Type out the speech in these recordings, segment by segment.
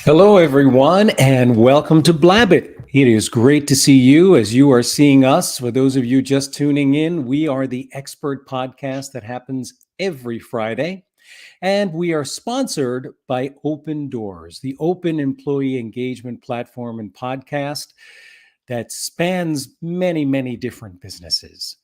Hello, everyone, and welcome to Blabbit. It is great to see you as you are seeing us. For those of you just tuning in, we are the expert podcast that happens every Friday, and we are sponsored by Open Doors, the open employee engagement platform and podcast that spans many, many different businesses.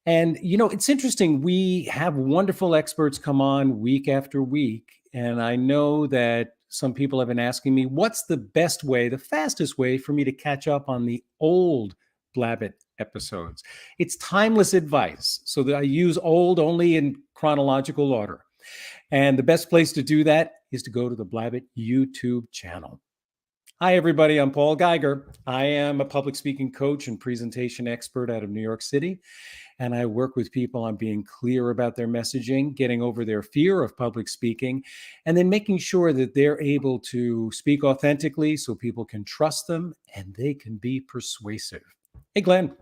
And, it's interesting. We have wonderful experts come on week after week. And I know that some people have been asking me, what's the best way, the fastest way for me to catch up on the old Blabbit episodes? It's timeless advice. So that I use old only in chronological order. And the best place to do that is to go to the Blabbit YouTube channel. Hi, everybody. I'm Paul Geiger. I am a public speaking coach and presentation expert out of New York City. And I work with people on being clear about their messaging, getting over their fear of public speaking, and then making sure that they're able to speak authentically so people can trust them and they can be persuasive. Hey, Glenn.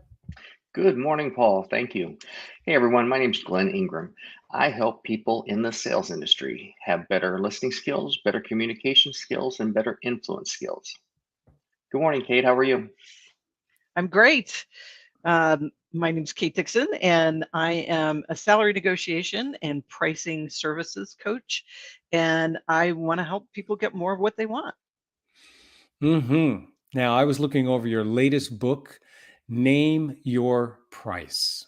Good morning, Paul. Thank you. Hey, everyone. My name is Glenn Ingram. I help people in the sales industry have better listening skills, better communication skills, and better influence skills. Good morning, Kate. How are you? I'm great. My name is Kate Dixon, and I am a salary negotiation and pricing services coach. And I want to help people get more of what they want. Now, I was looking over your latest book, Name Your Price,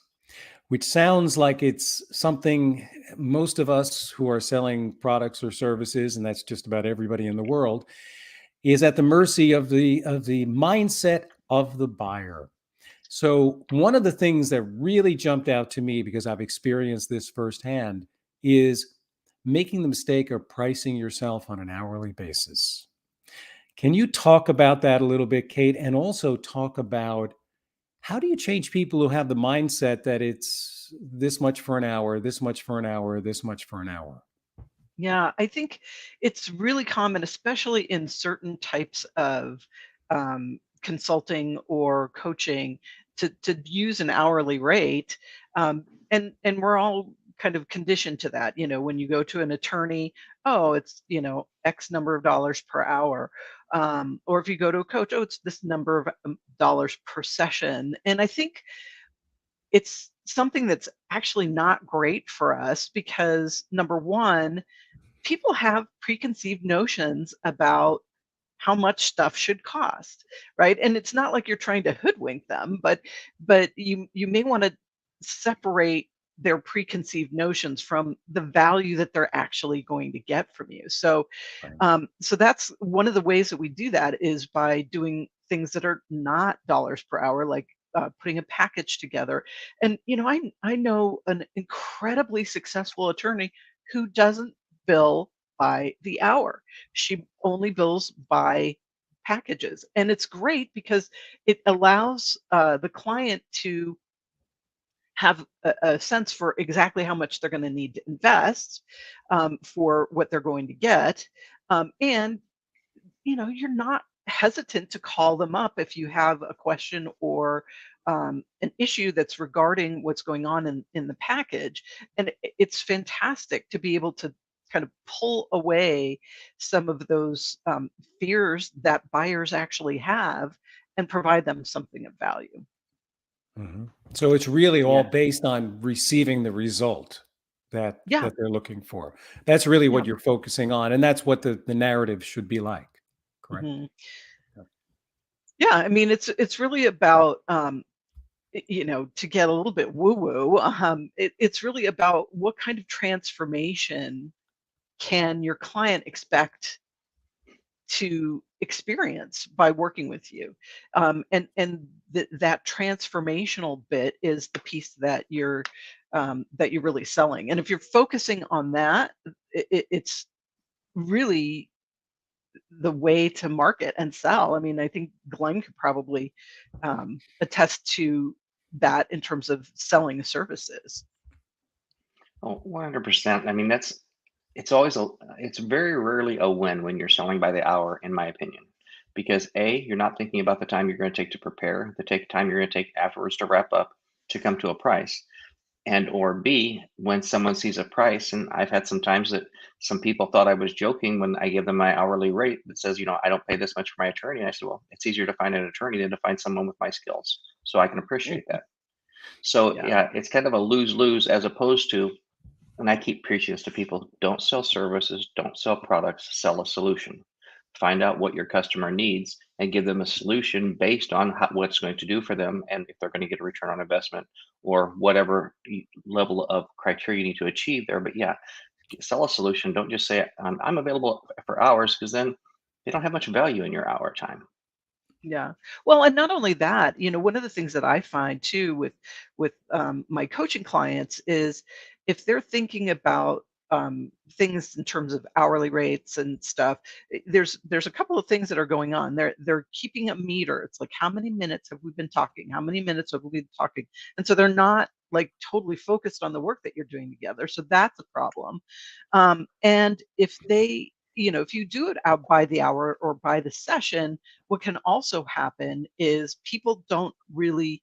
which sounds like it's something most of us who are selling products or services, and that's just about everybody in the world, is at the mercy of the mindset of the buyer. So one of the things that really jumped out to me, because I've experienced this firsthand, is making the mistake of pricing yourself on an hourly basis. Can you talk about that a little bit, Kate, and also talk about how do you change people who have the mindset that it's this much for an hour, this much for an hour, this much for an hour? Yeah, I think it's really common, especially in certain types of consulting or coaching, to use an hourly rate, and we're all kind of conditioned to that. When you go to an attorney, oh, it's X number of dollars per hour, or if you go to a coach, oh, it's this number of dollars per session. And I think it's something that's actually not great for us because number one, people have preconceived notions about how much stuff should cost, right? And it's not like you're trying to hoodwink them, but you may want to separate their preconceived notions from the value that they're actually going to get from you. So Right. so that's one of the ways that we do that is by doing things that are not dollars per hour, like putting a package together. And I know an incredibly successful attorney who doesn't bill by the hour. She only bills by packages, and it's great because it allows the client to have a sense for exactly how much they're going to need to invest for what they're going to get, and you're not hesitant to call them up if you have a question or an issue that's regarding what's going on in the package. And it's fantastic to be able to kind of pull away some of those fears that buyers actually have and provide them something of value. So it's really all Yeah. based on receiving the result that Yeah, that they're looking for. That's really yeah. what you're focusing on, and that's what the narrative should be like, correct? Mhm. Yeah. Yeah, I mean, it's really about, to get a little bit woo woo, it's really about what kind of transformation can your client expect to experience by working with you, and that transformational bit is the piece that you're really selling. And if you're focusing on that, it's really the way to market and sell. I mean, I think Glenn could probably attest to that in terms of selling services. Oh, 100%. I mean, it's always it's very rarely a win when you're selling by the hour, in my opinion, because A, you're not thinking about the time you're going to take to prepare, the take time you're going to take afterwards to wrap up to come to a price. And or B, when someone sees a price, and I've had some times that some people thought I was joking when I give them my hourly rate that says, I don't pay this much for my attorney. And I said, well, it's easier to find an attorney than to find someone with my skills. So I can appreciate Mhm. that. So Yeah. yeah, it's kind of a lose-lose, as opposed to, and I keep preaching this to people, don't sell services, don't sell products, sell a solution. Find out what your customer needs and give them a solution based on what it's going to do for them and if they're going to get a return on investment or whatever level of criteria you need to achieve there. But yeah, sell a solution. Don't just say, I'm available for hours, because then they don't have much value in your hour time. Yeah. Well, and not only that, one of the things that I find too with my coaching clients is if they're thinking about things in terms of hourly rates and stuff, there's a couple of things that are going on. They're keeping a meter. It's like how many minutes have we been talking? How many minutes have we been talking? And so they're not like totally focused on the work that you're doing together. So that's a problem. And if you do it out by the hour or by the session, what can also happen is people don't really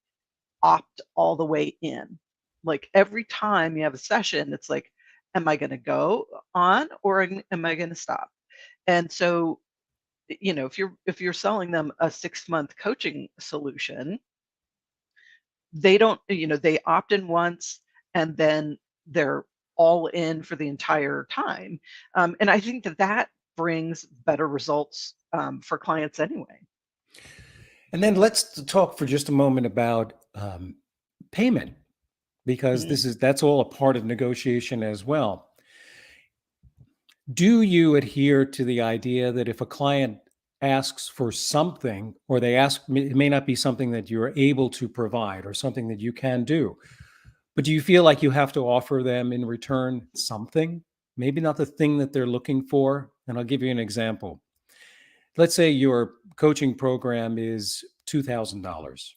opt all the way in. Like every time you have a session, it's like, am I going to go on or am I going to stop? And so, if you're selling them a 6-month coaching solution, they don't, they opt in once and then they're all in for the entire time. And I think that brings better results for clients anyway. And then let's talk for just a moment about payment, because Mhm. that's all a part of negotiation as well. Do you adhere to the idea that if a client asks for something, or they ask, it may not be something that you're able to provide or something that you can do, but do you feel like you have to offer them in return something? Maybe not the thing that they're looking for. And I'll give you an example. Let's say your coaching program is $2,000.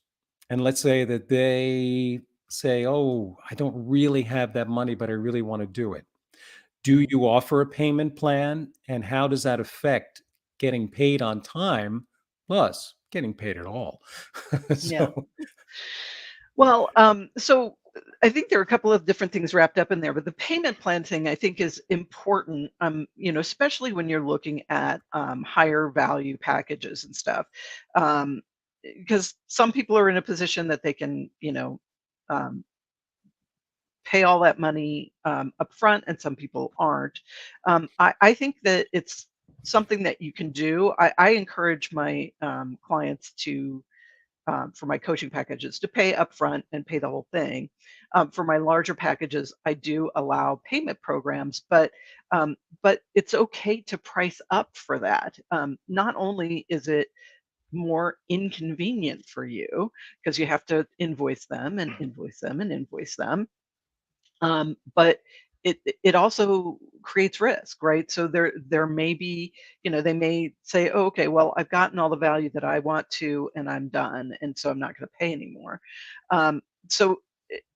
And let's say that they say, oh, I don't really have that money, but I really want to do it. Do Mhm. you offer a payment plan? And how does that affect getting paid on time, plus getting paid at all? Yeah. So, Well, so I think there are a couple of different things wrapped up in there, but the payment plan thing I think is important, especially when you're looking at higher value packages and stuff. Um, because some people are in a position that they can, um, pay all that money up front and some people aren't. I think that it's something that you can do. I encourage my clients to for my coaching packages to pay upfront and pay the whole thing. For my larger packages, I do allow payment programs, but it's okay to price up for that. Not only is it more inconvenient for you because you have to invoice them and invoice them and invoice them, but it also creates risk, right? So there may be, they may say, oh, okay, well, I've gotten all the value that I want to, and I'm done, and so I'm not going to pay anymore. So,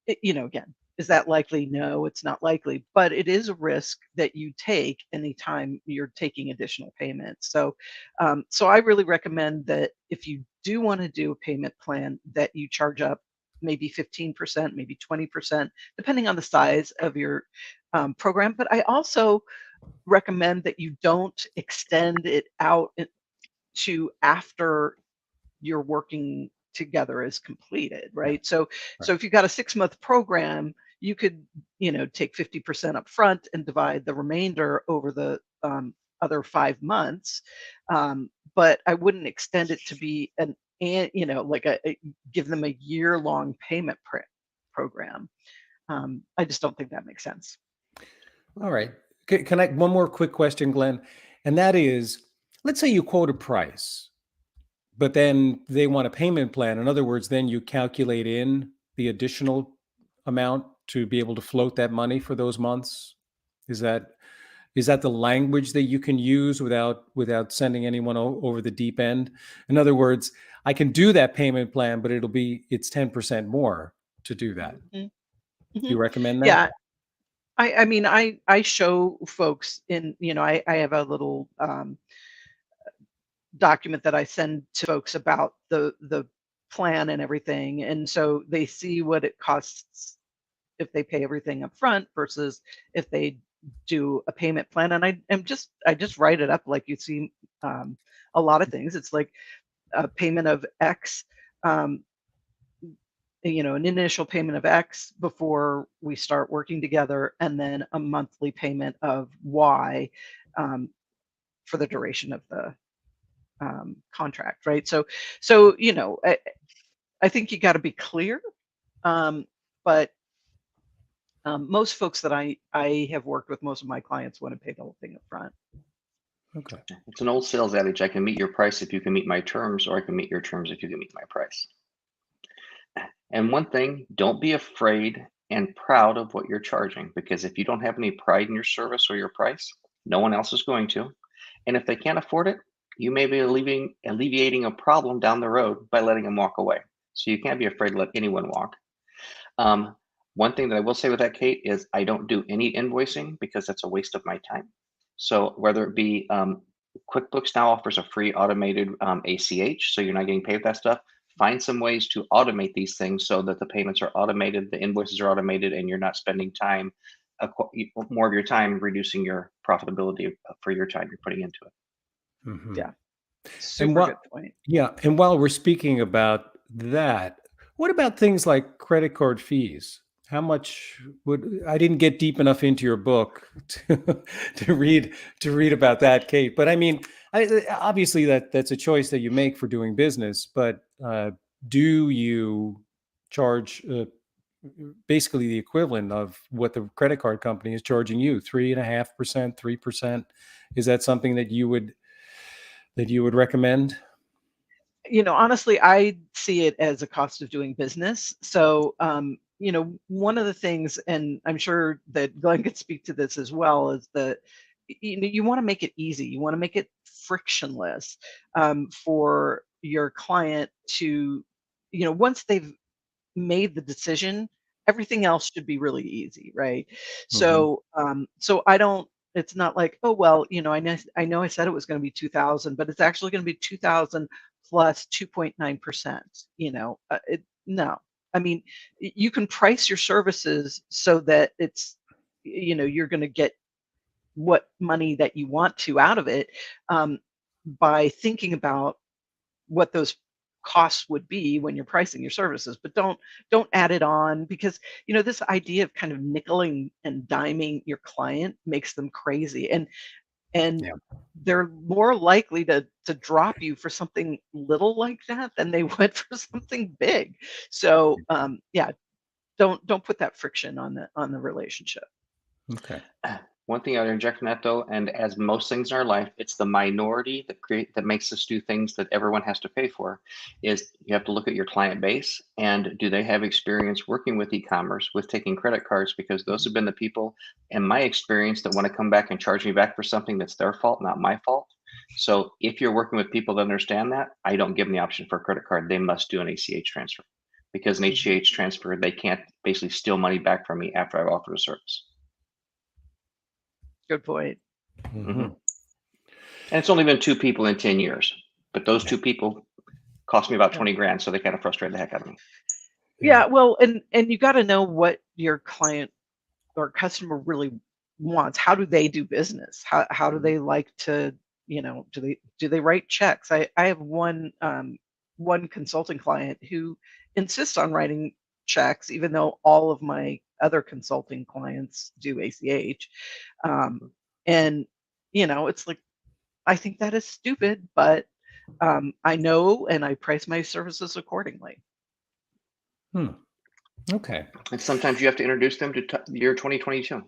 again, is that likely? No, it's not likely, but it is a risk that you take anytime you're taking additional payments. So I really recommend that if you do want to do a payment plan, that you charge up maybe 15%, maybe 20%, depending on the size of your program. But I also recommend that you don't extend it out to after your working together is completed, yeah, right? So right. so if you've got a 6-month program, you could, take 50% up front and divide the remainder over the other 5 months. But I wouldn't extend it to be like give them a year-long payment program. I just don't think that makes sense. All right. Can I, one more quick question, Glenn? And that is, let's say you quote a price, but then they want a payment plan. In other words, then you calculate in the additional amount to be able to float that money for those months. Is that the language that you can use without sending anyone over the deep end? In other words, I can do that payment plan, but it's 10% more to do that. Mhm, Do mhm. you recommend that? Yeah, I mean, I show folks in, I have a little document that I send to folks about the plan and everything, and so they see what it costs if they pay everything up front versus if they do a payment plan. And I just write it up like you see a lot of things. It's like a payment of X, an initial payment of X before we start working together, and then a monthly payment of Y for the duration of the contract, right? So I think you got to be clear, but most folks that I have worked with, most of my clients want to pay the whole thing up front. Okay. It's an old sales adage. I can meet your price if you can meet my terms, or I can meet your terms if you can meet my price. And one thing, don't be afraid and proud of what you're charging, because if you don't have any pride in your service or your price, no one else is going to. And if they can't afford it, you may be alleviating a problem down the road by letting them walk away. So you can't be afraid to let anyone walk. One thing that I will say with that, Kate, is I don't do any invoicing because that's a waste of my time. So whether it be QuickBooks now offers a free automated ACH, so you're not getting paid for that stuff. Find some ways to automate these things so that the payments are automated, the invoices are automated, and you're not spending time, more of your time reducing your profitability for your time you're putting into it. Mm-hmm. Yeah. Super good point. Yeah. And while we're speaking about that, what about things like credit card fees? How much I didn't get deep enough into your book to read about that, Kate. But I mean, obviously that's a choice that you make for doing business. But do you charge basically the equivalent of what the credit card company is charging you, 3.5%, 3%? Is that something that you would recommend? Honestly, I see it as a cost of doing business. So, one of the things, and I'm sure that Glenn could speak to this as well, is that you want to make it easy. You want to make it frictionless for your client to, once they've made the decision, everything else should be really easy, right? So, so I don't. It's not like, oh well, I know I said it was going to be 2,000, but it's actually going to be 2,000 plus 2.9%. No, I mean, you can price your services so that it's, you're going to get what money that you want to out of it by thinking about what those costs would be when you're pricing your services. But don't add it on, because this idea of kind of nickeling and diming your client makes them crazy, and Yeah. they're more likely to drop you for something little like that than they would for something big. So don't put that friction on the relationship. Okay. One thing I'd interject in that, though, and as most things in our life, it's the minority that makes us do things that everyone has to pay for. Is you have to look at your client base, and do they have experience working with e-commerce, with taking credit cards? Because those have been the people, in my experience, that want to come back and charge me back for something that's their fault, not my fault. So if you're working with people that understand that, I don't give them the option for a credit card. They must do an ACH transfer, because an ACH transfer, they can't basically steal money back from me after I've offered a service. Good point. Mm-hmm. And it's only been 2 people in 10 years, but those 2 people cost me about 20 grand, so they kind of frustrate the heck out of me. Yeah, well, and you got to know what your client or customer really wants. How do they do business? How do they like to, do they write checks? I have one consulting client who insists on writing checks, even though all of my other consulting clients do ACH. And it's like, I think that is stupid, but I know, and I price my services accordingly. Okay. And sometimes you have to introduce them to year 2022.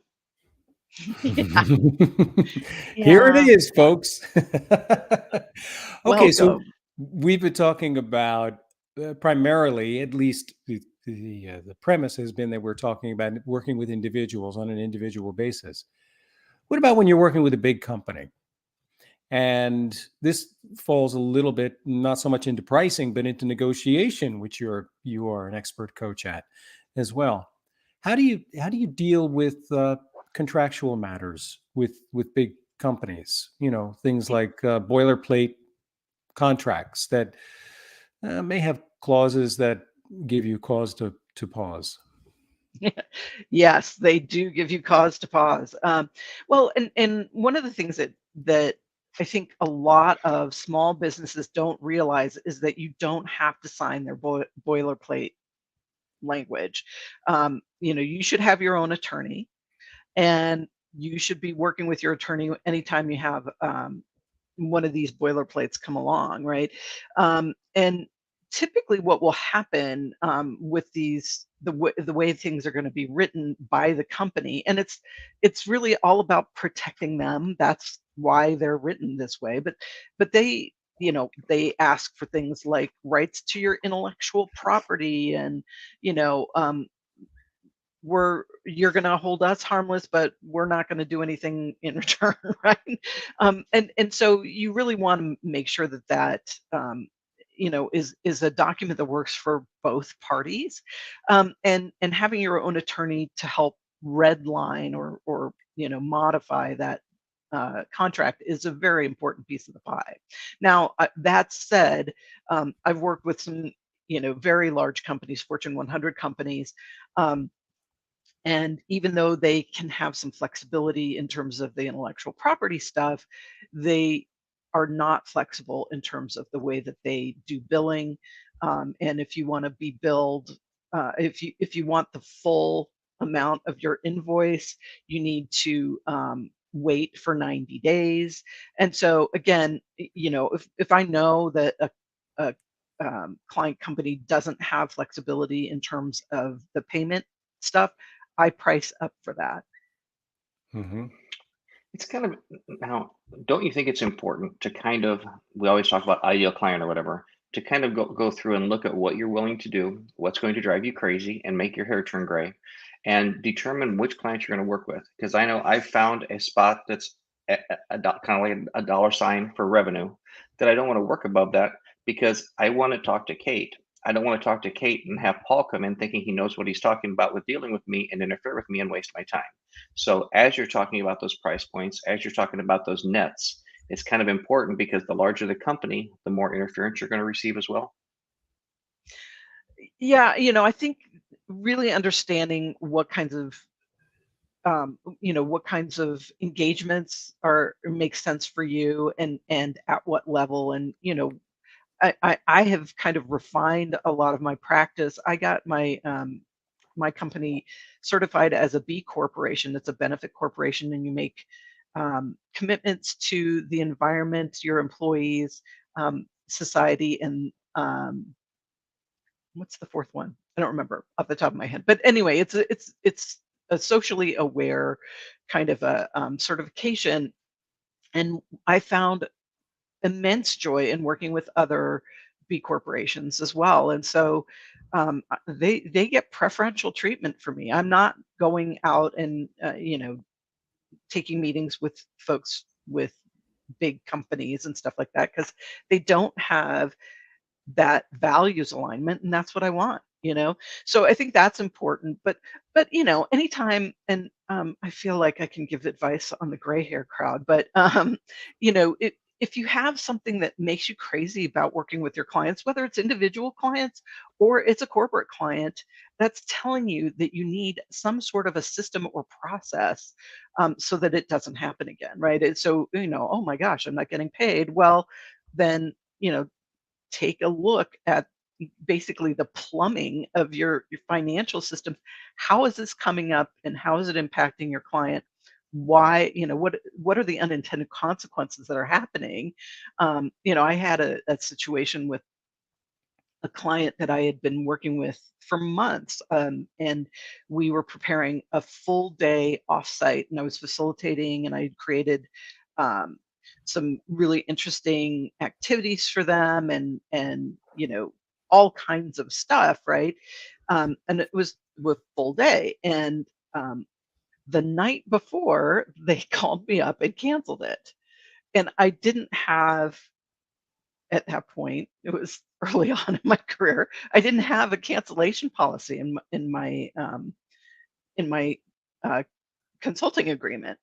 Here it is, folks. Okay, so Welcome. we've been talking about primarily, at least the premise has been that we're talking about working with individuals on an individual basis. What about when you're working with a big company? And this falls a little bit, not so much into pricing, but into negotiation, which you are an expert coach at as well. How do you deal with contractual matters with big companies? Things like boilerplate contracts that may have clauses that give you cause to pause. Yes, they do give you cause to pause. Well, and one of the things that I think a lot of small businesses don't realize is that you don't have to sign their boilerplate language. You should have your own attorney, and you should be working with your attorney anytime you have one of these boilerplates come along, right? And typically, what will happen with the way things are going to be written by the company, and it's really all about protecting them. That's why they're written this way. But they ask for things like rights to your intellectual property, and you know um, you're going to hold us harmless, but we're not going to do anything in return, right? And so you really want to make sure that is a document that works for both parties, and having your own attorney to help redline or modify that contract is a very important piece of the pie. Now, that said, I've worked with some very large companies, Fortune 100 companies. And even though they can have some flexibility in terms of the intellectual property stuff, they are not flexible in terms of the way that they do billing. And if you want to be billed, if you want the full amount of your invoice, you need to wait for 90 days. And so again, if I know that a client company doesn't have flexibility in terms of the payment stuff, I price up for that. Hmm. It's kind of now, don't you think it's important to kind of, we always talk about ideal client or whatever, to kind of go through and look at what you're willing to do, what's going to drive you crazy and make your hair turn gray, and determine which clients you're going to work with. Because I know I've found a spot that's kind of like a dollar sign for revenue that I don't want to work above that because I want to talk to Kate. I don't want to talk to Kate and have Paul come in thinking he knows what he's talking about with dealing with me and interfere with me and waste my time. So as you're talking about those price points, as you're talking about those nets, it's kind of important because the larger the company, the more interference you're going to receive as well. Yeah, I think really understanding what kinds of engagements are make sense for you, and at what level. And I have kind of refined a lot of my practice. I got my company certified as a B corporation. It's a benefit corporation, and you make commitments to the environment, your employees, society, and what's the fourth one? I don't remember off the top of my head. But anyway, it's a socially aware kind of a certification, and I found immense joy in working with other B corporations as well. And so they get preferential treatment for me. I'm not going out and taking meetings with folks with big companies and stuff like that, because they don't have that values alignment, and that's what I want. So I think that's important. But anytime, and I feel like I can give advice on the gray hair crowd, but if you have something that makes you crazy about working with your clients, whether it's individual clients or it's a corporate client, that's telling you that you need some sort of a system or process, so that it doesn't happen again, right? And so, oh my gosh, I'm not getting paid. Well, then, take a look at basically the plumbing of your financial system. How is this coming up, and how is it impacting your client? Why, what are the unintended consequences that are happening? I had a situation with a client that I had been working with for months, and we were preparing a full day offsite, and I was facilitating, and I had created um, some really interesting activities for them, and all kinds of stuff, right? And it was with full day, and the night before they called me up and canceled it, and I didn't have, at that point, it was early on in my career, I didn't have a cancellation policy in my uh, consulting agreement,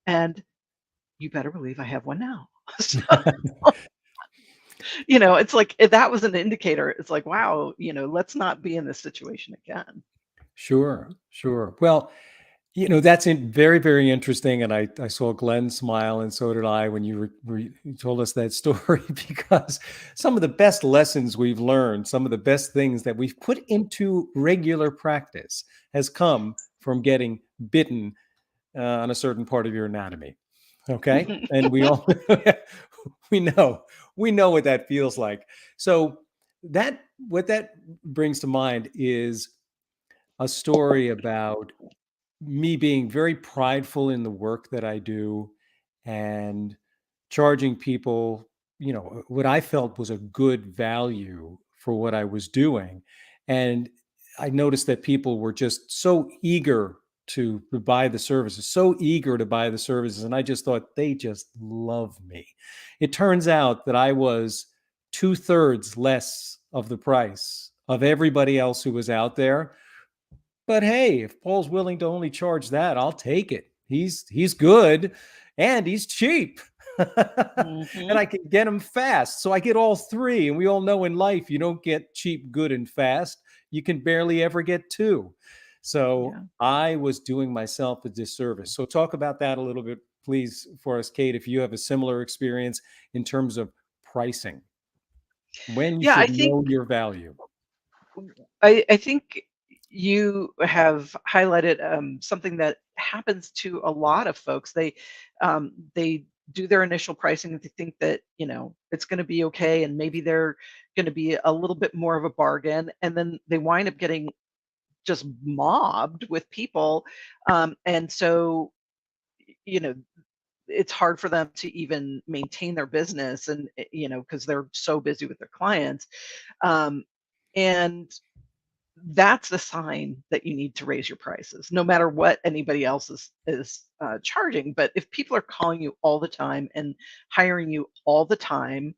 and you better believe I have one now. So, it's like that was an indicator. It's like, wow, let's not be in this situation again. Sure, sure. Well, that's very, very interesting. And I saw Glenn smile, and so did I when you told us that story, because some of the best lessons we've learned, some of the best things that we've put into regular practice has come from getting bitten on a certain part of your anatomy. Okay. And we all, we know, we know what that feels like. So what that brings to mind is a story about me being very prideful in the work that I do and charging people, what I felt was a good value for what I was doing. And I noticed that people were just so eager to buy the services, so eager to buy the services. And I just thought they just love me. It turns out that I was two-thirds less of the price of everybody else who was out there, but hey, if Paul's willing to only charge that, I'll take it. He's good and he's cheap. And Hmm. I can get him fast. So I get all three. And we all know in life you don't get cheap, good, and fast. You can barely ever get two. So Yeah. I was doing myself a disservice. So talk about that a little bit, please, for us, Kate, if you have a similar experience in terms of pricing, when you Yeah, should know your value. I think you have highlighted something that happens to a lot of folks. They do their initial pricing and they think that it's going to be okay, and maybe they're going to be a little bit more of a bargain, and then they wind up getting just mobbed with people, and so you know it's hard for them to even maintain their business, and because they're so busy with their clients, um, and that's the sign that you need to raise your prices, no matter what anybody else is charging. But if people are calling you all the time and hiring you all the time,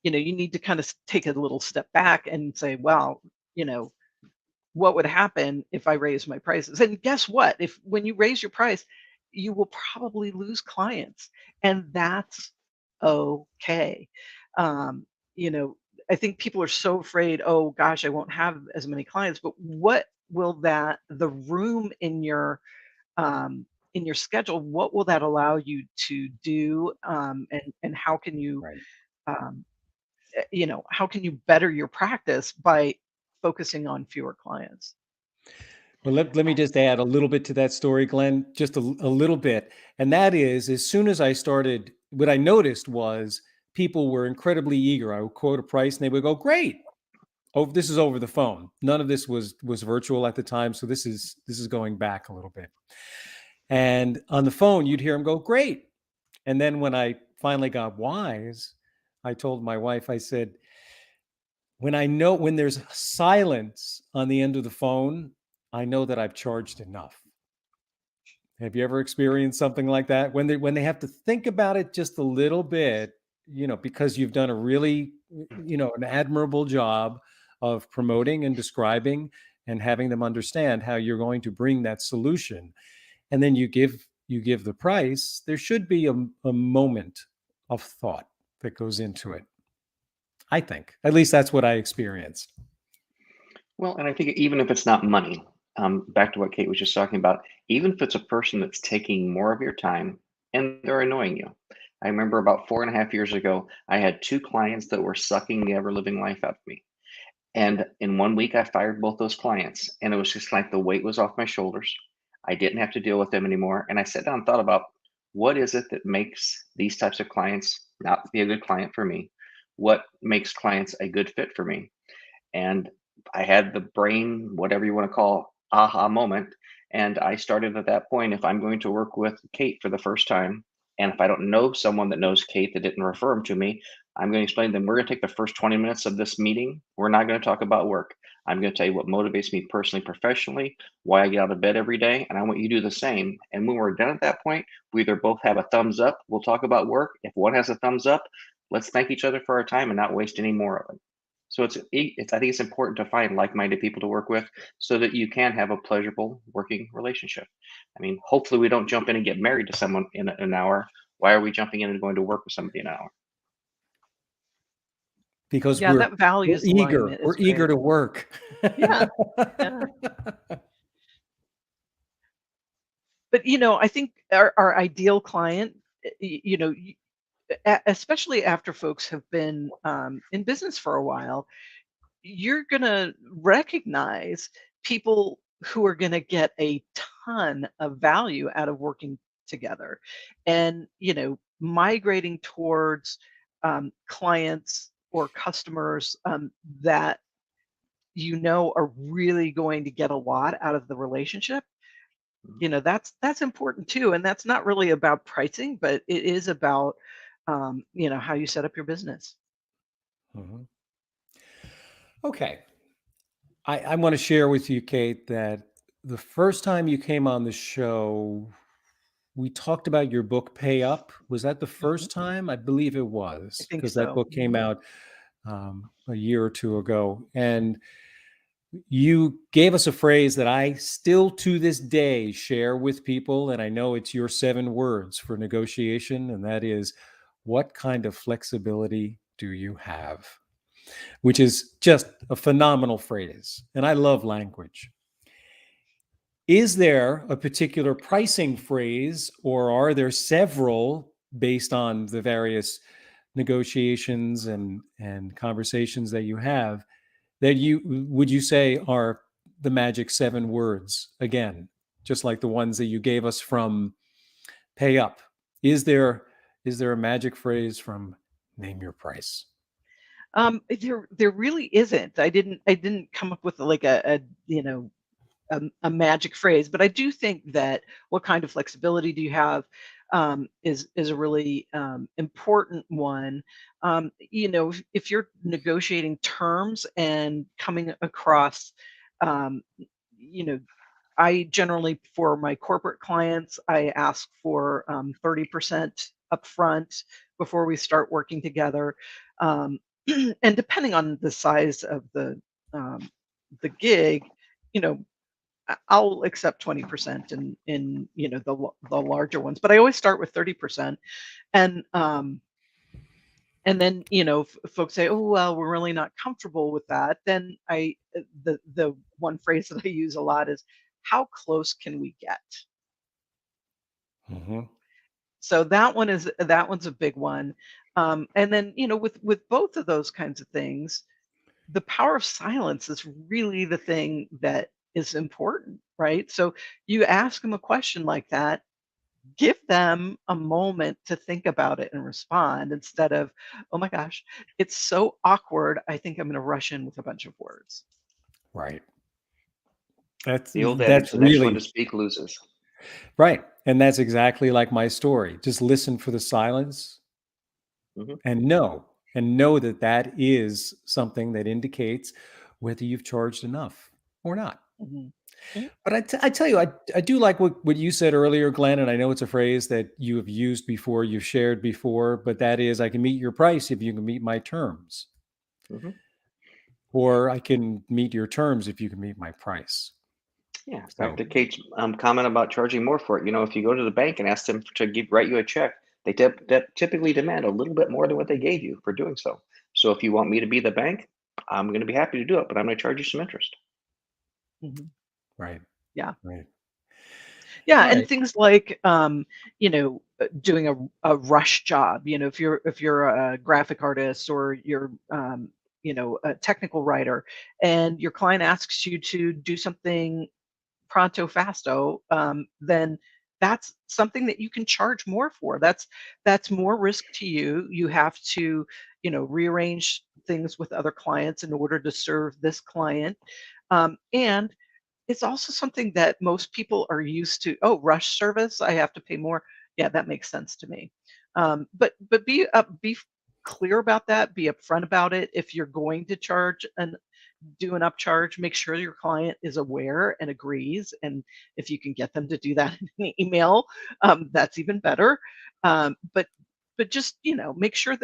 you need to kind of take a little step back and say, well, you know, what would happen if I raise my prices? And guess what? If when you raise your price, you will probably lose clients, and that's okay. Um, you know, I think people are so afraid, oh gosh, I won't have as many clients, but what will that the room in your schedule, what will that allow you to do? And how can you Right. um, how can you better your practice by focusing on fewer clients? Well, let me just add a little bit to that story, Glenn, just a little bit. And that is, as soon as I started, what I noticed was people were incredibly eager. I would quote a price and they would go, great. Oh, this is over the phone. None of this was virtual at the time. So this is going back a little bit. And on the phone, you'd hear them go, great. And then when I finally got wise, I told my wife, I said, when there's silence on the end of the phone, I know that I've charged enough. Have you ever experienced something like that when they have to think about it just a little bit, because you've done a really, an admirable job of promoting and describing and having them understand how you're going to bring that solution, and then you give the price. There should be a moment of thought that goes into it. I think, at least that's what I experienced. Well, and I think even if it's not money, back to what Kate was just talking about, even if it's a person that's taking more of your time and they're annoying you. I remember about 4.5 years ago, I had two clients that were sucking the ever living life out of me. And in 1 week, I fired both those clients. And it was just like the weight was off my shoulders. I didn't have to deal with them anymore. And I sat down and thought about what is it that makes these types of clients not be a good client for me? What makes clients a good fit for me? And I had the brain, whatever you want to call, aha moment. And I started at that point. If I'm going to work with Kate for the first time, and if I don't know someone that knows Kate that didn't refer them to me, I'm going to explain to them, we're going to take the first 20 minutes of this meeting. We're not going to talk about work. I'm going to tell you what motivates me personally, professionally, why I get out of bed every day, and I want you to do the same. And when we're done at that point, we either both have a thumbs up, we'll talk about work. If one has a thumbs up, let's thank each other for our time and not waste any more of it. So it's I think it's important to find like-minded people to work with so that you can have a pleasurable working relationship. I mean, hopefully we don't jump in and get married to someone in an hour. Why are we jumping in and going to work with somebody in an hour? because Yeah, that values alignment we're is eager great. to work. Yeah, yeah. But, I think our ideal client, especially after folks have been in business for a while, you're going to recognize people who are going to get a ton of value out of working together. And, migrating towards clients or customers that are really going to get a lot out of the relationship. That's important too, and that's not really about pricing, but it is about how you set up your business. Mhm. Okay. I want to share with you, Kate, that the first time you came on the show, we talked about your book, Pay Up. Was that the Mhm. first time? I believe it I was, think because that so. book came out a year or two ago. And you gave us a phrase that I still to this day share with people. And I know it's your 7 words for negotiation. And that is, what kind of flexibility do you have? Which is just a phenomenal phrase. And I love language. Is there a particular pricing phrase, or are there several based on the various negotiations and conversations that you have that you say are the magic 7 words again, just like the ones that you gave us from Pay Up? Is there a magic phrase from Name Your Price? There really isn't. I didn't come up with like a magic phrase, but I do think that what kind of flexibility do you have is a really important one. If you're negotiating terms and coming across, um, you know, I generally, for my corporate clients, I ask for 30% upfront before we start working together. Um, and depending on the size of the gig, you know, I'll accept 20% in the larger ones, but I always start with 30%. And and then folks say, oh well, we're really not comfortable with that. Then the one phrase that I use a lot is, how close can we get? Mhm. So that one's a big one. And then with both of those kinds of things, the power of silence is really the thing that is important, right? So you ask them a question like that, give them a moment to think about it and respond, instead of, oh my gosh, it's so awkward, I think I'm going to rush in with a bunch of words. Right. That's The old adage, that's the next one to really speak loses. right. And that's exactly like my story. Just listen for the silence Hmm. and know that that is something that indicates whether you've charged enough or not. Mhm. But I tell you, I do like what you said earlier, Glenn, and I know it's a phrase that you have used before, you've shared before, but that is, I can meet your price if you can meet my terms, Hmm. or I can meet your terms if you can meet my price. Yeah, back So, to Kate's comment about charging more for it. If you go to the bank and ask them to write you a check, they typically demand a little bit more than what they gave you for doing so. So if you want me to be the bank, I'm going to be happy to do it, but I'm going to charge you some interest. Mhm. right, Yeah. right. Yeah, All and right. things like doing a rush job. If you're a graphic artist, or you're a technical writer, and your client asks you to do something pronto fasto, then that's something that you can charge more for. That's more risk to you. You have to rearrange things with other clients in order to serve this client, and it's also something that most people are used to. Oh, rush service, I have to pay more. Yeah, that makes sense to me. But be clear about that. Be upfront about it. If you're going to do an upcharge, make sure your client is aware and agrees. And if you can get them to do that in an email, that's even better. But just make sure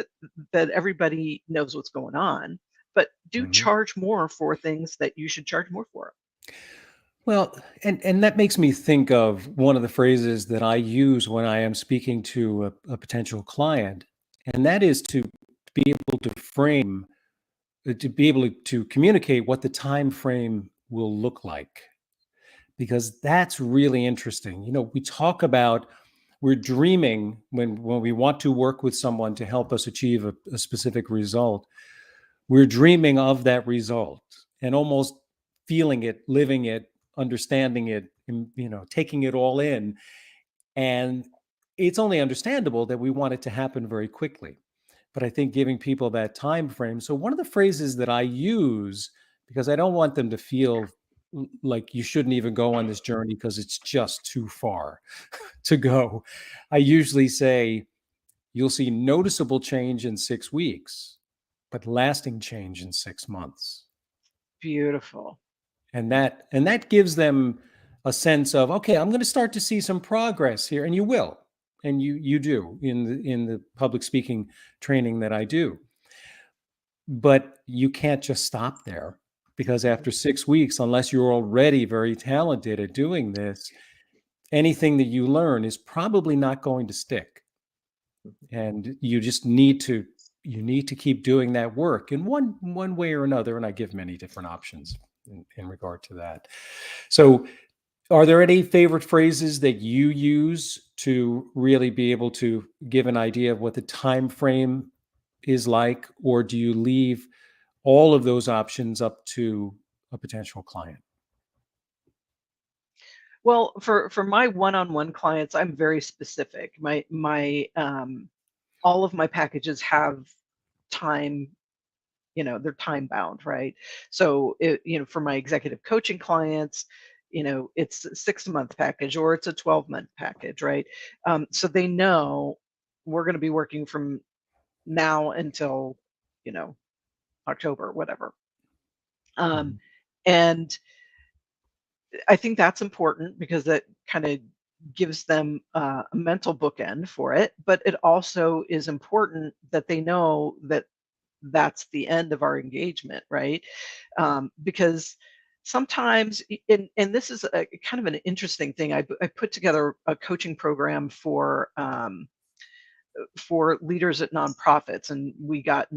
that everybody knows what's going on. But do Mhm. charge more for things that you should charge more for. Well, and that makes me think of one of the phrases that I use when I am speaking to a potential client, and that is to be able to frame to be able to communicate what the time frame will look like, because that's really interesting. We talk about, we're dreaming when we want to work with someone to help us achieve a specific result. We're dreaming of that result and almost feeling it, living it, understanding it, and, taking it all in. And it's only understandable that we want it to happen very quickly. But I think giving people that time frame. So one of the phrases that I use, because I don't want them to feel like you shouldn't even go on this journey because it's just too far to go. I usually say, you'll see noticeable change in 6 weeks, but lasting change in 6 months. Beautiful. And that gives them a sense of, okay, I'm going to start to see some progress here, and you will, and you do in the public speaking training that I do. But you can't just stop there, because after 6 weeks, unless you're already very talented at doing this, anything that you learn is probably not going to stick. And you just need to keep doing that work in one way or another. And I give many different options in regard to that. So are there any favorite phrases that you use to really be able to give an idea of what the time frame is like, or do you leave all of those options up to a potential client? Well, for my one-on-one clients, I'm very specific. My all of my packages have time, they're time bound, right? So for my executive coaching clients, it's a 6-month package or it's a 12-month package, right? So they know we're going to be working from now until, October, whatever. And I think that's important because that kind of gives them a mental bookend for it. But it also is important that they know that that's the end of our engagement, right? Because sometimes, and this is a kind of an interesting thing. I put together a coaching program for leaders at nonprofits, and we got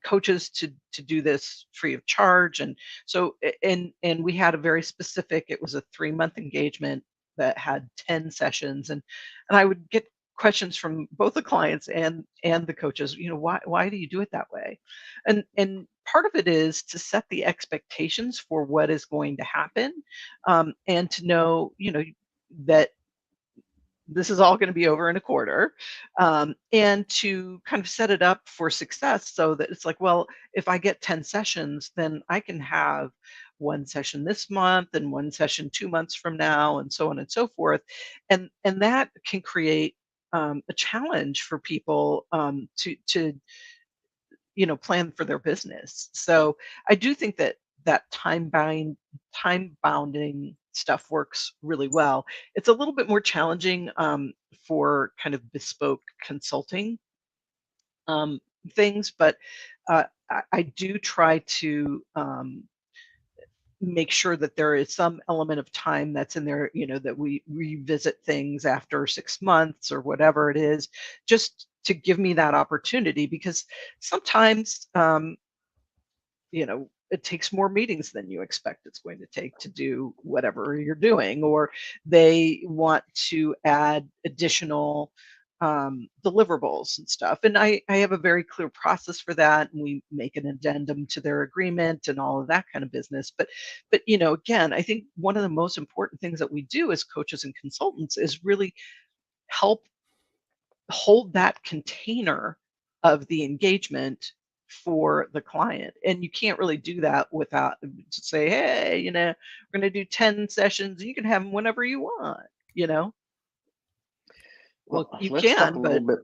coaches to do this free of charge. And so and we had a very specific, it was a 3-month engagement that had 10 sessions, and I would get questions from both the clients and the coaches, why do you do it that way? And part of it is to set the expectations for what is going to happen, and to know, that this is all going to be over in a quarter, and to kind of set it up for success so that it's like, well, if I get 10 sessions, then I can have one session this month and one session 2 months from now, and so on and so forth. And that can create a challenge for people, to plan for their business. So I do think that time bounding stuff works really well. It's a little bit more challenging, for kind of bespoke consulting things, but I do try to make sure that there is some element of time that's in there, that we revisit things after 6 months or whatever it is, just to give me that opportunity, because sometimes, it takes more meetings than you expect it's going to take to do whatever you're doing, or they want to add additional deliverables and stuff. And I have a very clear process for that, and we make an addendum to their agreement and all of that kind of business. But again, I think one of the most important things that we do as coaches and consultants is really help hold that container of the engagement for the client. And you can't really do that without to say, hey, we're going to do 10 sessions and you can have them whenever you want, Well, you can, but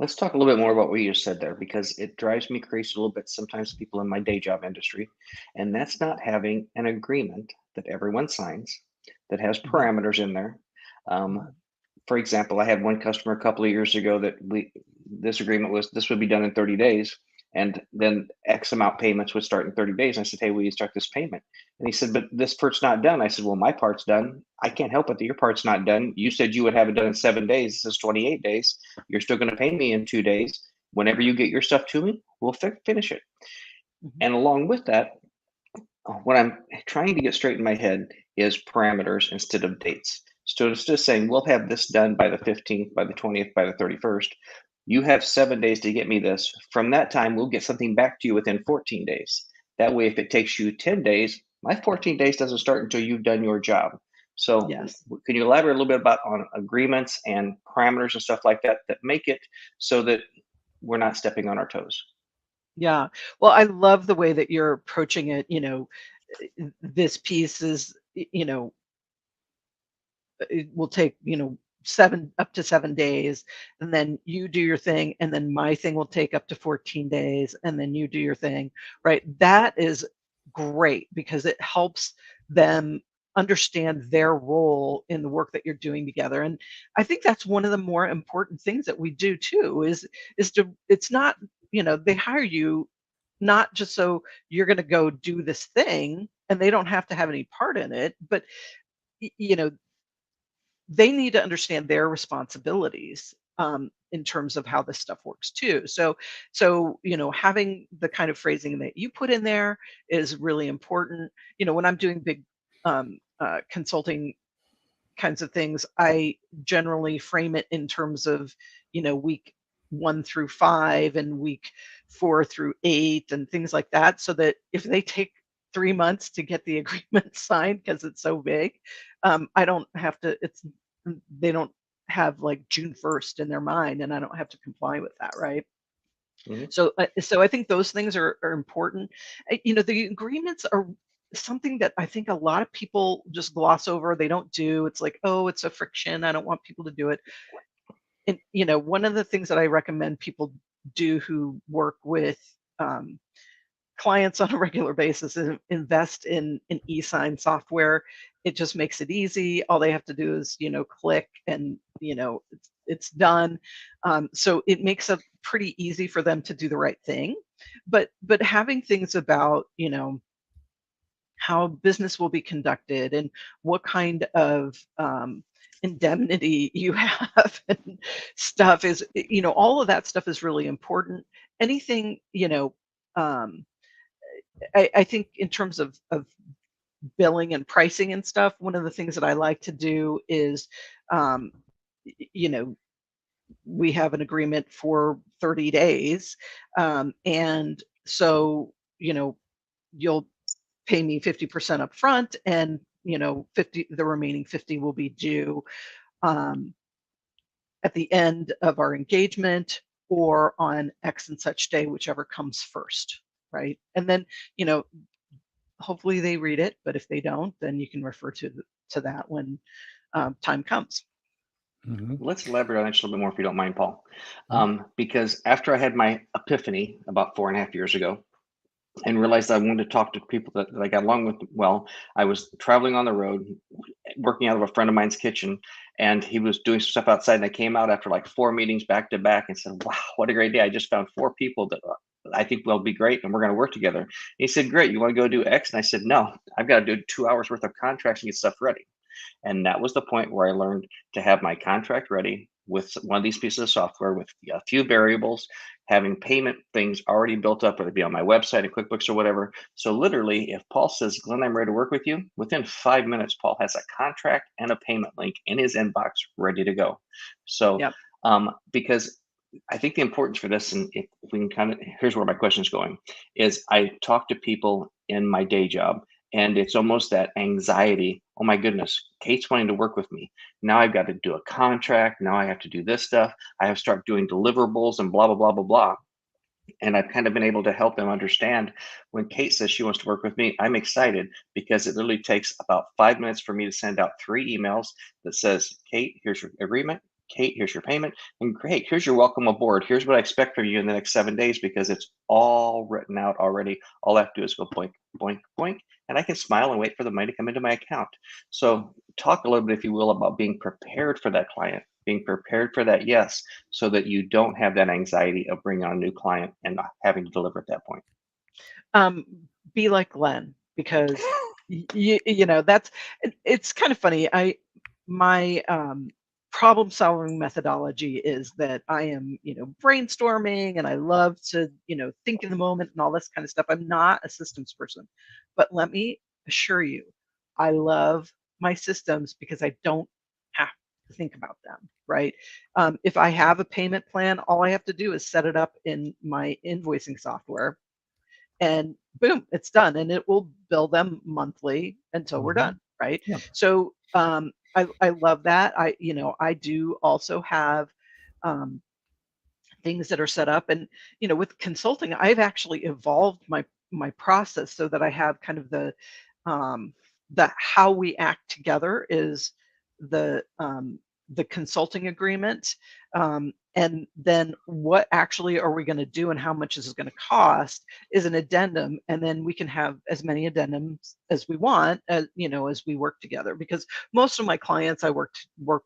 let's talk a little bit more about what you just said there, because it drives me crazy a little bit sometimes, people in my day job industry, and that's not having an agreement that everyone signs that has parameters in there. For example, I had one customer a couple of years ago that this agreement was this would be done in 30 days, and then X amount payments would start in 30 days. And I said, hey, will you start this payment? And he said, but this part's not done. I said, well, my part's done. I can't help it that your part's not done. You said you would have it done in 7 days. This is 28 days. You're still going to pay me in 2 days. Whenever you get your stuff to me, we'll finish it. Mhm. And along with that, what I'm trying to get straight in my head is parameters instead of dates. So instead of saying we'll have this done by the 15th, by the 20th, by the 31st, you have 7 days to get me this. From that time, we'll get something back to you within 14 days. That way, if it takes you 10 days, my 14 days doesn't start until you've done your job. So Yes. can you elaborate a little bit about on agreements and parameters and stuff like that that make it so that we're not stepping on our toes? Yeah. Well, I love the way that you're approaching it. This piece is, it will take, 7 up to 7 days, and then you do your thing, and then my thing will take up to 14 days, and then you do your thing, right? That is great because it helps them understand their role in the work that you're doing together. And I think that's one of the more important things that we do too, is to it's not, they hire you not just so you're going to go do this thing and they don't have to have any part in it, but y- you know they need to understand their responsibilities, in terms of how this stuff works too. So having the kind of phrasing that you put in there is really important. When I'm doing big consulting kinds of things, I generally frame it in terms of, week 1 through 5 and week 4 through 8 and things like that, so that if they take 3 months to get the agreement signed because it's so big, I don't have to. They don't have like June 1st in their mind, and I don't have to comply with that, right? Mhm. So I think those things are important. The agreements are something that I think a lot of people just gloss over. They don't do. It's like, oh, it's a friction. I don't want people to do it. And one of the things that I recommend people do who work with um, clients on a regular basis is invest in an e-sign software. It just makes it easy. All they have to do is, click, and it's done. So it makes it pretty easy for them to do the right thing. But having things about, how business will be conducted and what kind of indemnity you have and stuff is, all of that stuff is really important. Anything, um, I think in terms of billing and pricing and stuff, one of the things that I like to do is, um, you know, we have an agreement for 30 days. And so, you'll pay me 50% up front, and, 50, the remaining 50 will be due um, at the end of our engagement or on X and such day, whichever comes first. Right. And then, you know, hopefully they read it, but if they don't, then you can refer to that when time comes. Mhm. Let's elaborate on that just a little bit more if you don't mind, Paul. Mhm. Because after I had my epiphany about 4.5 years ago and realized I wanted to talk to people that I got along with well, I was traveling on the road, working out of a friend of mine's kitchen, and he was doing some stuff outside. And I came out after like 4 meetings back to back and said, "Wow, what a great day! I just found 4 people that I think will be great, and we're going to work together." And he said, "Great, you want to go do X?" And I said, "No, I've got to do 2 hours worth of contracts and get stuff ready." And that was the point where I learned to have my contract ready with one of these pieces of software with a few variables, having payment things already built up, whether it be on my website and QuickBooks or whatever. So literally, if Paul says, "Glenn, I'm ready to work with you," within 5 minutes, Paul has a contract and a payment link in his inbox ready to go. So, Yep. because I think the importance for this, and if we can kind of, here's where my question is going, is I talk to people in my day job, and it's almost that anxiety. Oh my goodness, Kate's wanting to work with me. Now I've got to do a contract. Now I have to do this stuff. I have to start doing deliverables and blah, blah, blah, blah, blah. And I've kind of been able to help them understand when Kate says she wants to work with me, I'm excited because it literally takes about 5 minutes for me to send out 3 emails that says, "Kate, here's your agreement. Kate, here's your payment. And great, here's your welcome aboard. Here's what I expect from you in the next 7 days," because it's all written out already. All I have to do is go boink, boink, boink, and I can smile and wait for the money to come into my account. So talk a little bit, if you will, about being prepared for that client, being prepared for that yes, so that you don't have that anxiety of bringing on a new client and not having to deliver at that point. Um, be like Glenn, because that's it's kind of funny. My problem solving methodology is that I am, brainstorming and I love to, think in the moment and all this kind of stuff. I'm not a systems person, but let me assure you, I love my systems because I don't have to think about them, right? If I have a payment plan, all I have to do is set it up in my invoicing software and boom, it's done. And it will bill them monthly until we're done, right? Yeah. So I love that. I do also have things that are set up, and with consulting, I've actually evolved my process so that I have kind of the how we act together is the consulting agreement, and then what actually are we going to do and how much is it going to cost is an addendum, and then we can have as many addendums as we want as as we work together, because most of my clients I work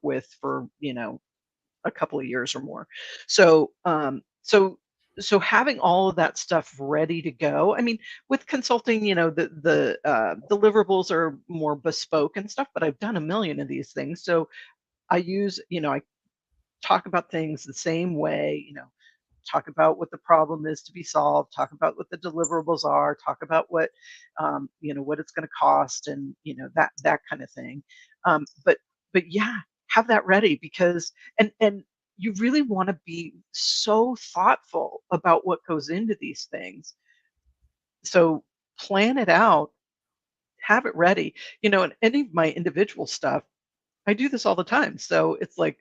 with for a couple of years or more. So so having all of that stuff ready to go. I mean, with consulting, the deliverables are more bespoke and stuff, but I've done a million of these things. So I use, I talk about things the same way, talk about what the problem is to be solved, talk about what the deliverables are, talk about what, what it's going to cost, and, that kind of thing. But yeah, have that ready, because, and you really want to be so thoughtful about what goes into these things. So plan it out, have it ready, and any of my individual stuff, I do this all the time. So it's like,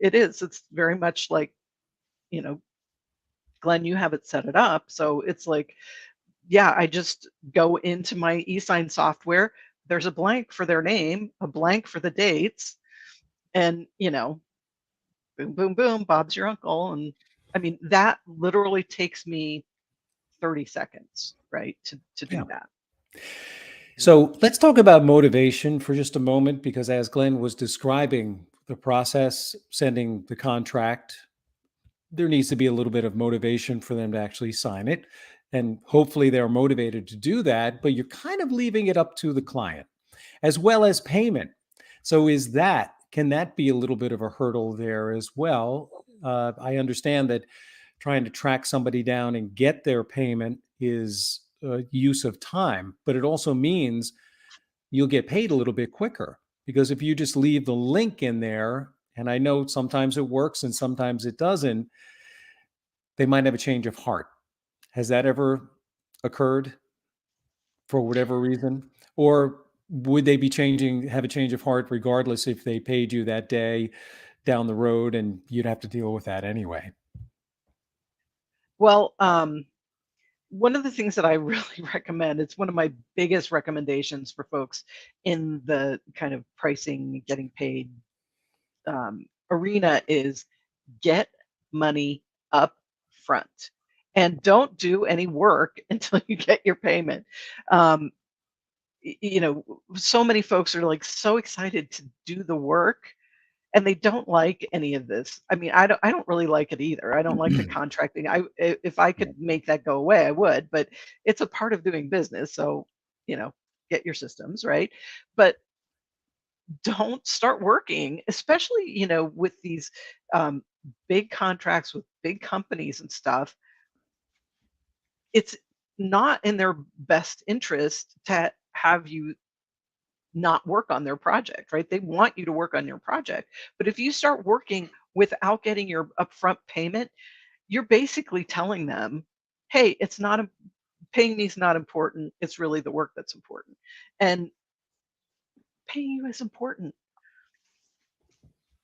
it's very much like, Glenn, you have it set it up. So it's like, yeah, I just go into my eSign software. There's a blank for their name, a blank for the dates, and, boom, boom, boom, Bob's your uncle. And I mean, that literally takes me 30 seconds, right, to do Yeah. that. So let's talk about motivation for just a moment, because as Glenn was describing the process, sending the contract, there needs to be a little bit of motivation for them to actually sign it. And hopefully they're motivated to do that, but you're kind of leaving it up to the client as well as payment. So can that be a little bit of a hurdle there as well? I understand that trying to track somebody down and get their payment is use of time, but it also means you'll get paid a little bit quicker, because if you just leave the link in there, and I know sometimes it works and sometimes it doesn't, they might have a change of heart. Has that ever occurred for whatever reason? Or would they have a change of heart regardless if they paid you that day down the road, and you'd have to deal with that anyway? Well, one of the things that I really recommend, it's one of my biggest recommendations for folks in the kind of pricing, getting paid arena, is get money up front and don't do any work until you get your payment. So many folks are like so excited to do the work, and they don't like any of this. I mean, I don't really like it either. I don't like the contracting. If I could make that go away, I would, but it's a part of doing business. So, get your systems, right? But don't start working, especially, with these big contracts with big companies and stuff. It's not in their best interest to have you not work on their project, right? They want you to work on your project. But if you start working without getting your upfront payment, you're basically telling them, hey, it's not paying me is not important. It's really the work that's important. And paying you is important.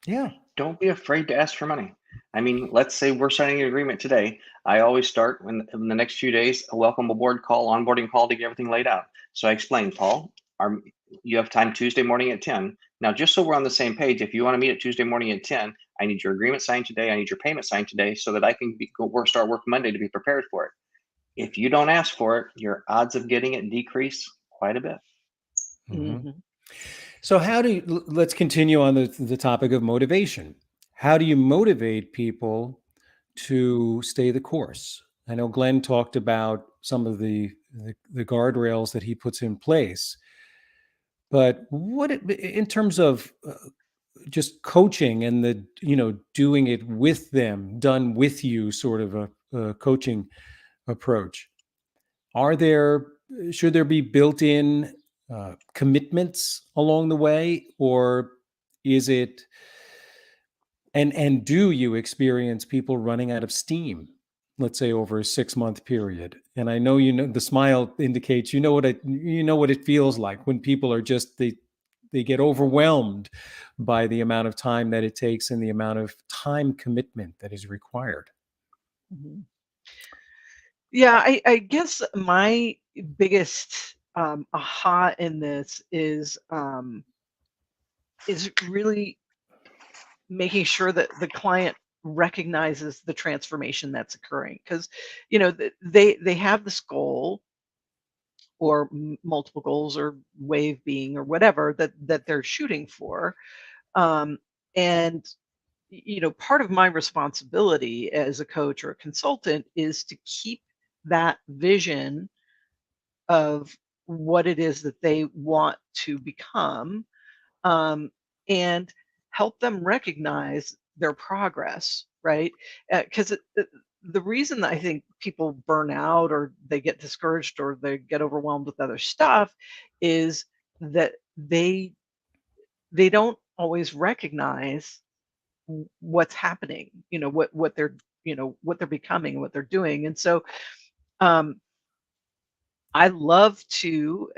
Yeah. Don't be afraid to ask for money. I mean, let's say we're signing an agreement today. I always start in the next few days, a welcome aboard call, onboarding call, to get everything laid out. So I explained, Paul, you have time Tuesday morning at 10. Now, just so we're on the same page, if you want to meet at Tuesday morning at 10, I need your agreement signed today. I need your payment signed today so that I can start work Monday to be prepared for it. If you don't ask for it, your odds of getting it decrease quite a bit. Mm-hmm. So let's continue on the topic of motivation. How do you motivate people to stay the course? I know Glenn talked about some of the guardrails that he puts in place, but in terms of just coaching and the, doing it with them, done with you sort of a coaching approach, should there be built-in commitments along the way, or is it, and do you experience people running out of steam, let's say over a 6-month period? And I know, the smile indicates, what it feels like when people are just, they get overwhelmed by the amount of time that it takes and the amount of time commitment that is required. Mhm. Yeah, I guess my biggest aha in this is really making sure that the client recognizes the transformation that's occurring, because they have this goal or multiple goals or wave being or whatever that they're shooting for, um, and part of my responsibility as a coach or a consultant is to keep that vision of what it is that they want to become, um, and help them recognize their progress, right? Because the reason that I think people burn out or they get discouraged or they get overwhelmed with other stuff is that they don't always recognize what's happening, what they're what they're becoming, what they're doing. And so um I love to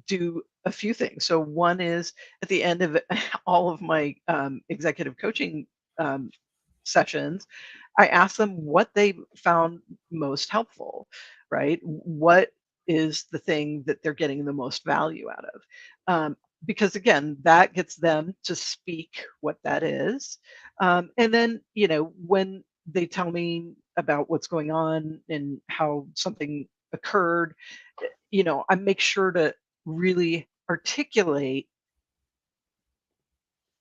do a few things. So one is at the end of all of my executive coaching um, sessions, I ask them what they found most helpful, right? What is the thing that they're getting the most value out of? Because again, that gets them to speak what that is. And then, when they tell me about what's going on and how something occurred, I make sure to really articulate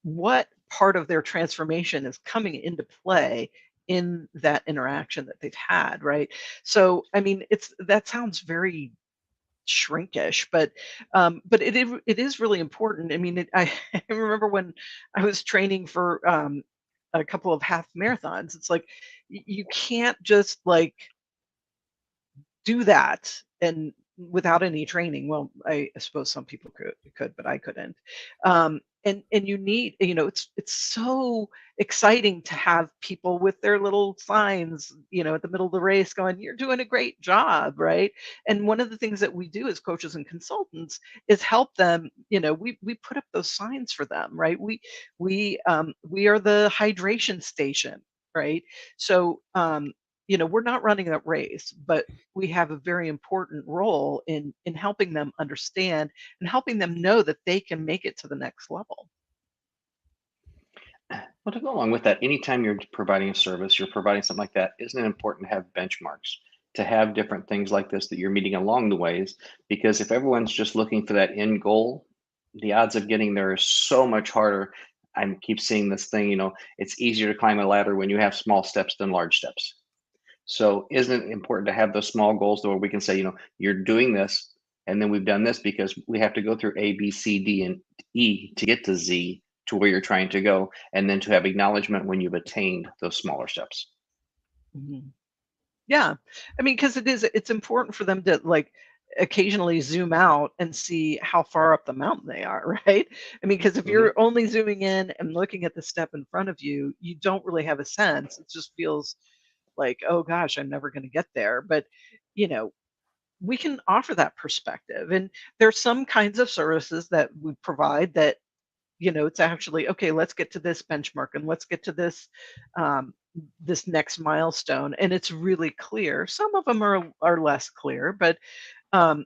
what part of their transformation is coming into play in that interaction that they've had, right? So, I mean, that sounds very shrinkish, but it is really important. I mean, I remember when I was training for a couple of half marathons. It's like you can't just like do that and without any training. Well, I suppose some people could, but I couldn't. And you need, it's so exciting to have people with their little signs, at the middle of the race going, "You're doing a great job," right? And one of the things that we do as coaches and consultants is help them. We put up those signs for them, right? We are the hydration station, right? So we're not running that race, but we have a very important role in helping them understand and helping them know that they can make it to the next level. Well, to go along with that, anytime you're providing a service, you're providing something like that, isn't it important to have benchmarks, to have different things like this that you're meeting along the ways? Because if everyone's just looking for that end goal, the odds of getting there is so much harder. I keep seeing this thing, it's easier to climb a ladder when you have small steps than large steps. So isn't it important to have those small goals where we can say, you're doing this, and then we've done this because we have to go through A, B, C, D, and E to get to Z, to where you're trying to go, and then to have acknowledgement when you've attained those smaller steps. Mhm. Yeah. I mean, because it's important for them to like occasionally zoom out and see how far up the mountain they are, right? I mean, because if Mhm. you're only zooming in and looking at the step in front of you, you don't really have a sense. It just feels like, oh gosh, I'm never going to get there. But, you know, we can offer that perspective. And there's some kinds of services that we provide that, it's actually okay, let's get to this benchmark and let's get to um, this next milestone, and it's really clear. Some of them are less clear, but I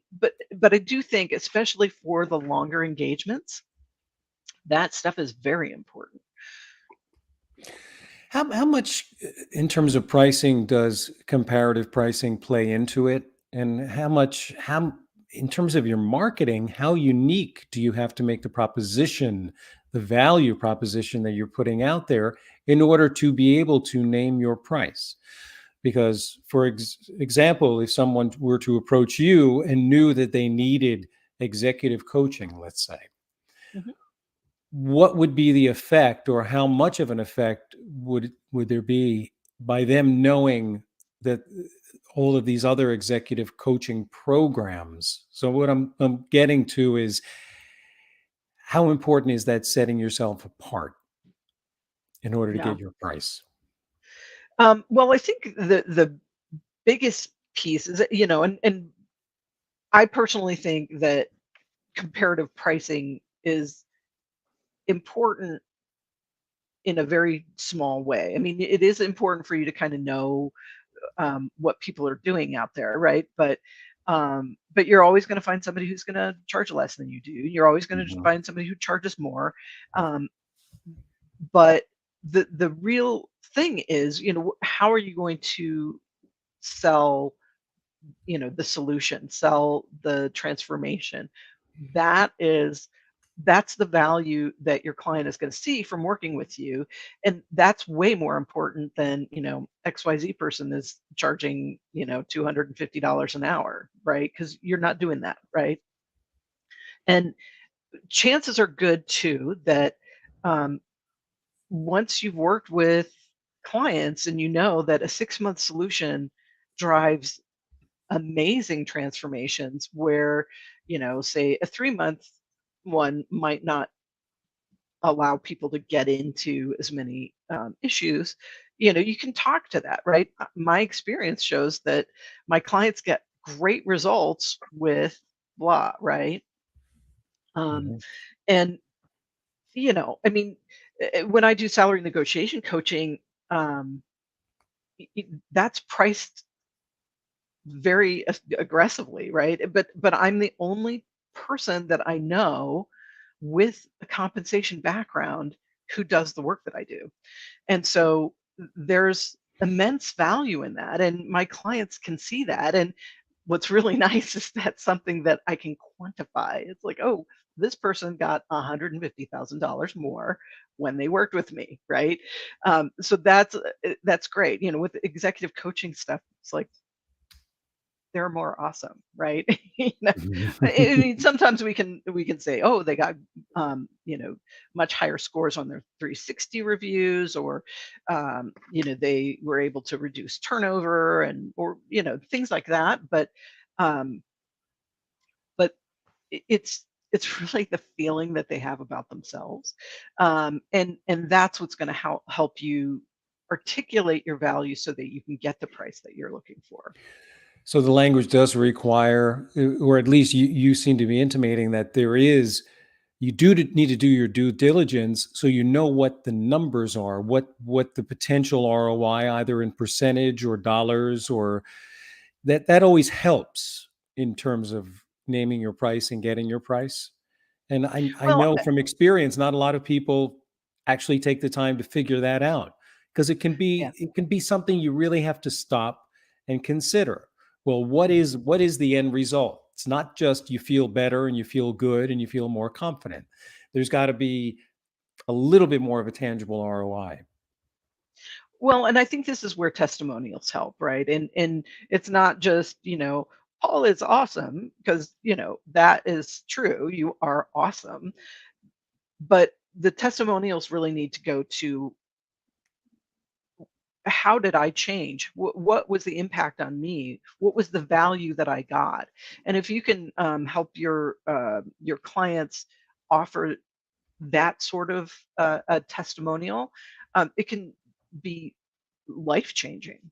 do think, especially for the longer engagements, that stuff is very important. How much, in terms of pricing, does comparative pricing play into it? And how in terms of your marketing, how unique do you have to make the proposition, the value proposition that you're putting out there in order to be able to name your price? Because, for example, if someone were to approach you and knew that they needed executive coaching, let's say, Mhm. what would be the effect, or how much of an effect would there be by them knowing that all of these other executive coaching programs? So what I'm getting to is, how important is that setting yourself apart in order to Yeah. get your price? Well, I think the biggest piece is, and I personally think that comparative pricing is important in a very small way. I mean, it is important for you to kind of know what people are doing out there, right? But you're always going to find somebody who's going to charge less than you do. You're always going to Mhm. find somebody who charges more. Um, but the real thing is, how are you going to sell, the solution, sell the transformation? That is that's the value that your client is going to see from working with you, and that's way more important than, XYZ person is charging, $250 an hour, right? Because you're not doing that, right? And chances are good too that, um, once you've worked with clients and you know that a 6-month solution drives amazing transformations, where, say a 3-month one might not allow people to get into as many issues, you can talk to that, right? My experience shows that my clients get great results with blah, right? um, Mhm. and I mean, when I do salary negotiation coaching, um, that's priced very aggressively, right? But I'm the only person that I know with a compensation background who does the work that I do. And so there's immense value in that, and my clients can see that. And what's really nice is that's something that I can quantify. It's like, oh, this person got $150,000 more when they worked with me, right? So that's great. With executive coaching stuff, it's like they're more awesome, right? I mean, sometimes we can say, oh, they got much higher scores on their 360 reviews, or they were able to reduce turnover, and or things like that. Um, but it's really the feeling that they have about themselves, and that's what's going to help you articulate your value so that you can get the price that you're looking for. So the language does require, or at least you seem to be intimating that you do need to do your due diligence, so you know what the numbers are, what the potential ROI, either in percentage or dollars, or that always helps in terms of naming your price and getting your price. And I Well, know from experience, not a lot of people actually take the time to figure that out, because yeah. it can be something you really have to stop and consider. Well, what is the end result? It's not just you feel better and you feel good and you feel more confident. There's got to be a little bit more of a tangible ROI. Well, and I think this is where testimonials help, right? And it's not just, Paul is awesome, because, that is true. You are awesome. But the testimonials really need to go to, how did I change? What was the impact on me? What was the value that I got? And if you can help your clients offer that sort of a testimonial, it can be life changing.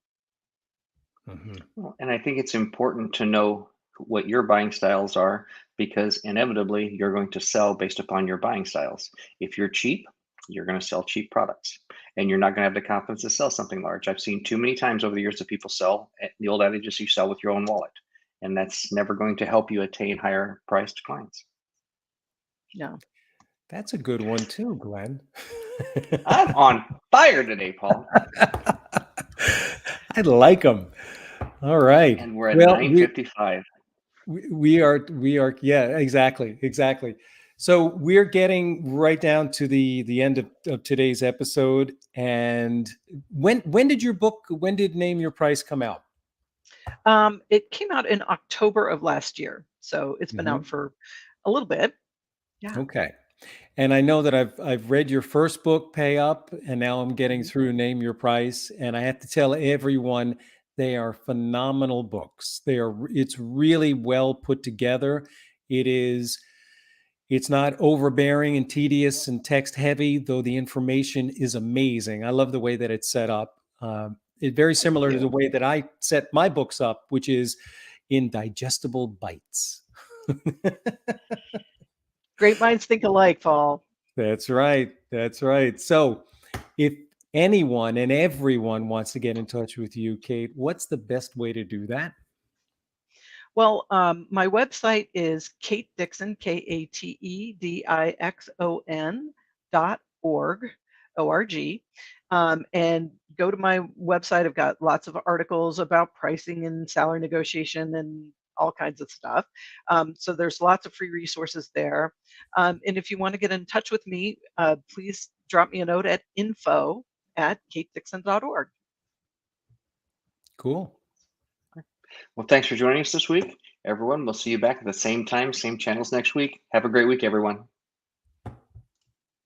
Mhm. Well, and I think it's important to know what your buying styles are, because inevitably you're going to sell based upon your buying styles. If you're cheap, you're going to sell cheap products, and you're not going to have the confidence to sell something large. I've seen too many times over the years that people sell, the old adage is you sell with your own wallet, and that's never going to help you attain higher priced clients. Yeah. That's a good one too, Glenn. I'm on fire today, Paul, I like them. All right. and we're at Well, 9:55. we are yeah, exactly. So we're getting right down to the end of today's episode. And when did Name Your Price come out? It came out in October of last year, so it's been Mhm. out for a little bit. Yeah. Okay. And I know that I've read your first book, Pay Up, and now I'm getting through Name Your Price. And I have to tell everyone they are phenomenal books. It's really well put together. It's not overbearing and tedious and text heavy, though the information is amazing. I love the way that it's set up. It's very similar to the way that I set my books up, which is in digestible bites. Great minds think alike, Paul. That's right. That's right. So if anyone and everyone wants to get in touch with you, Kate, what's the best way to do that? Well, my website is Kate Dixon, KateDixon.org, O-R-G. And go to my website. I've got lots of articles about pricing and salary negotiation and all kinds of stuff. So there's lots of free resources there. And if you want to get in touch with me, please drop me a note at info@katedixon.org. Cool. Well, thanks for joining us this week, everyone. We'll see you back at the same time, same channels next week. Have a great week, everyone.